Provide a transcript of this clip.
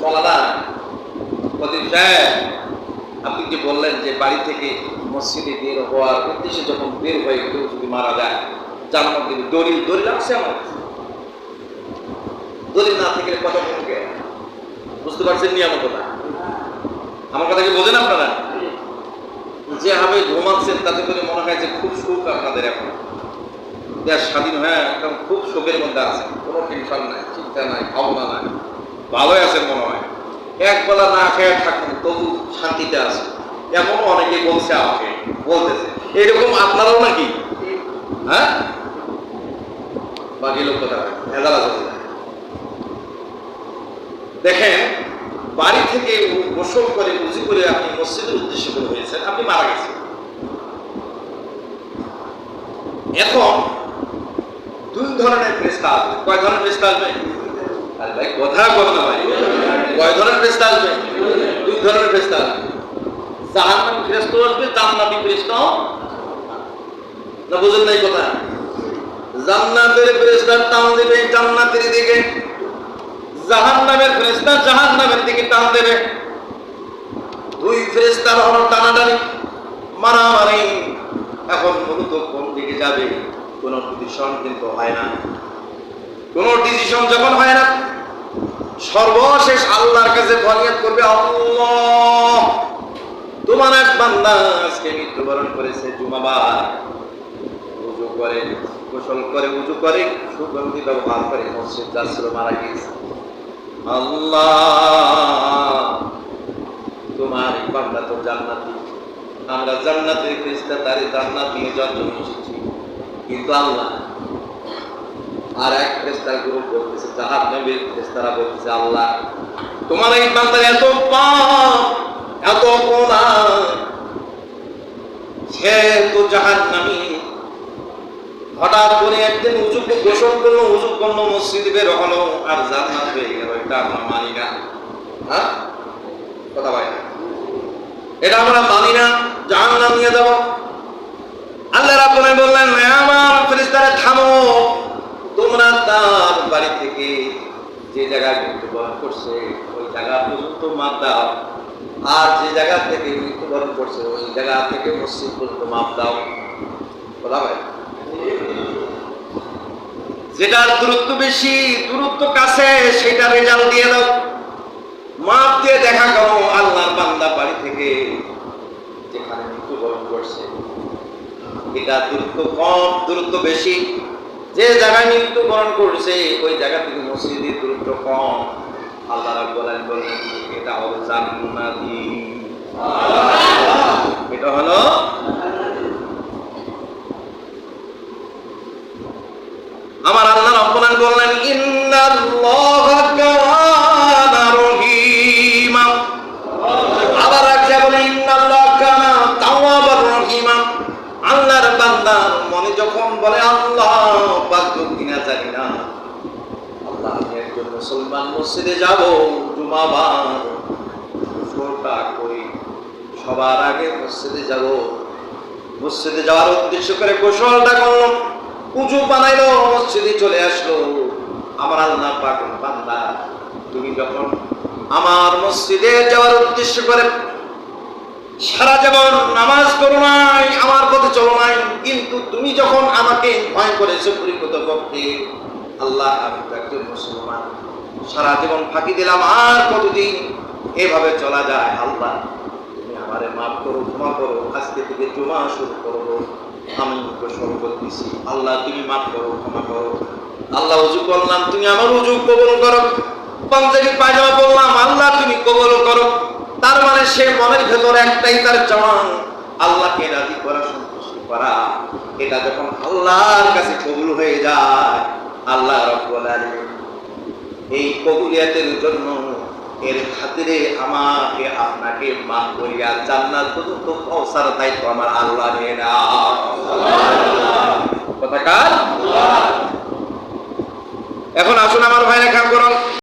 মৌলানা প্রদীপ সাহেব, আপনি যে বললেন যে বাড়ি থেকে মসজিদে বের হওয়ার উদ্দেশ্যে যখন বের হয়ে কেউ যদি মারা যায় জান্নাত দিবে, দলিল দলিল আছে আমার কাছে। দলিল না থেকে কথা বলবে, বুঝতে পারছেন নিয়ামতটা? আমার কথা কি বোঝেন আপনারা? যেভাবে ঘুমাচ্ছেন তাতে করে মনে হয় যে খুব সুখ আপনাদের। এখন দেশ স্বাধীন হয়ে একদম খুব সুখের মধ্যে আছে, কোনো টেনশন নাই, চিন্তা নাই, ভাবনা নাই, ভালোই আছেন মনে হয়। একবেলা না খেয়ে থাকুন তবু শান্তিতে আছে, এমনও অনেকে বলছে, আমাকে বলতেছে এরকম আপনারাও নাকি? হ্যাঁ, বাকি লোক কথা দেখেন, বাড়ি থেকে গোসল করে উজু করে আপনি মসজিদের উদ্দেশ্যে বের হয়েছেন, আপনি মারা গেছেন। এখন দুই ধরনের ফেরেশতা আসবে। কয় ধরনের ফেরেশতা আসবে? আরে ভাই কথা বল না ভাই, কয় ধরনের ফেরেশতা আসবে? দুই ধরনের ফেরেশতা আসবে। জাহান্নামী ফেরেশতা আসবে, জান্নাতি ফেরেশতা না, বুঝেন নাই কথা? জান্নাতের ফেরেশতা টান দেবে জান্নাতের দিকে, জাহান্নামের ফেরেশতা জাহান্নামের দিকে টান দেবে। দুই ফেরেশতার হলো টানাটানি, মারামারি। এখন মূলত কোন দিকে যাবে কোন ডিসিশন কিন্তু হয় না। কোন ডিসিশন যখন হয় না, সর্বশেষ আল্লাহর কাছে ফরিয়াদ করবে, আল্লাহ তোমার এক বান্দা আজকে মৃত্যুবরণ করেছে, জুমাবার উযু করে গোসল করে উযু করে সুগন্ধি ব্যবহার করে মসজিদ যাচ্ছিল, মারা গিয়েছে। আল্লাহ তোমার এই বান্দা তো জান্নাতি, আমরা জান্নাতের ফেরেশতা তারে জান্নাত নিয়ে যাওয়ার জন্য এসেছি, কিন্তু আল্লাহ আর এক ফেরেশতার গ্রুপ বলতেছে, জাহান্নামের ফেরেশতারা বলতেছে, আল্লাহ তোমার এই বান্দার এত পাপ এত অপরাধ, সে তো জাহান্নামী। হঠাৎ করে একদিন উযু গোসল করলো, উযু করলো, মসজিদে বের হলো, আর জান্নাত হয়ে গেল। এটা আমরা মানি না। হ্যাঁ, কথা ভাই, এটা আমরা মানি না, জাহান্নাম নিয়ে যাব। আল্লাহ রাব্বুল আলামিন বললেন, আমার ফেরেশতারা থামো, তোমরা তার বাড়ি থেকে যে জায়গায় মৃত্যুবরণ করছে ওই জায়গা পর্যন্ত মাপ দাও, আর যে জায়গা থেকে মৃত্যুবরণ করছে ওই জায়গা থেকে মসজিদ পর্যন্ত মাপ দাও। কথা ভাই, যেটার দূরত্ব বেশি, দূরত্ব কাছে, সেটা রেজাল্ট দিয়ে দাও, মাপ দিয়ে দেখা করো আল্লাহর বান্দা বাড়ি থেকে যেখানে মৃত্যুবরণ করছে এটা দূরত্ব কম, দূরত্ব বেশি। যে জায়গায় মৃত্যুবরণ করছে ওই জায়গা থেকে মসজিদের দূরত্ব কম। আল্লাহ রাব্বুল আলামিন বলেন এটা হলো জান্নাতি, এটা হলো। আমার আল্লাহ রাব্বুল আলামিন বললেন, ইন্নাল্লাহা কানা রহিমা। আবার রাখছে বলে, ইন্নাল্লাহা কানা তাওয়াবার রহিমা। আল্লাহর বান্দার মনে যখন বলে আল্লাহ পাক কিনা জানি না, আল্লাহ আমি একজন মুসলমান, মসজিদে যাব, জুমাবার গোসলটা করি, সবার আগে মসজিদে যাব, মসজিদে যাওয়ার উদ্দেশ্য করে গোসলটা করলো, উযু বানাইলো, মসজিদে চলে আসলো। আমার আল্লাহ পাক বান্দা, তুমি যখন আমার মসজিদে যাওয়ার উদ্দেশ্য করে সারা জীবন নামাজ করো নাই, আমার পথে চলো নাই, কিন্তু তুমি যখন আমাকে ভয় করেছো পরিকৃতপক্ষে, আল্লাহ আমি তো একজন মুসলমান, সারা জীবন ফাঁকি দিলাম, আর কতদিন এভাবে চলা যায়, আল্লাহ তুমি আমারে মাফ করো, ক্ষমা করো, আজকে থেকে জুমা শুরু করবো, আমি গোসল করতেছি, আল্লাহ তুমি মাফ করো, ক্ষমা করো। আল্লাহ উযু করলাম, তুমি আমার উযু কবুল করো। পাঞ্জাবি পায়জামা পরলাম, আল্লাহ তুমি কবুল করো। তার মানে সে মনের ভেতরে একটাই তার চাওয়া, আল্লাহকে রাজি করা, সন্তুষ্ট করা। এটা যখন আল্লাহর কাছে কবুল হয়ে যায়, আল্লাহ রাব্বুল আলামিন এই কবুলিয়াতের জন্য এর খাতিরে আমাকে আপনাকে মাফ করিয়া জান্নাত পর্যন্ত পৌঁছার দায়িত্ব আমার আল্লাহ নিয়ে নাও। কথা কার? এখন আসুন আমার ভাইরা, খেয়াল করুন।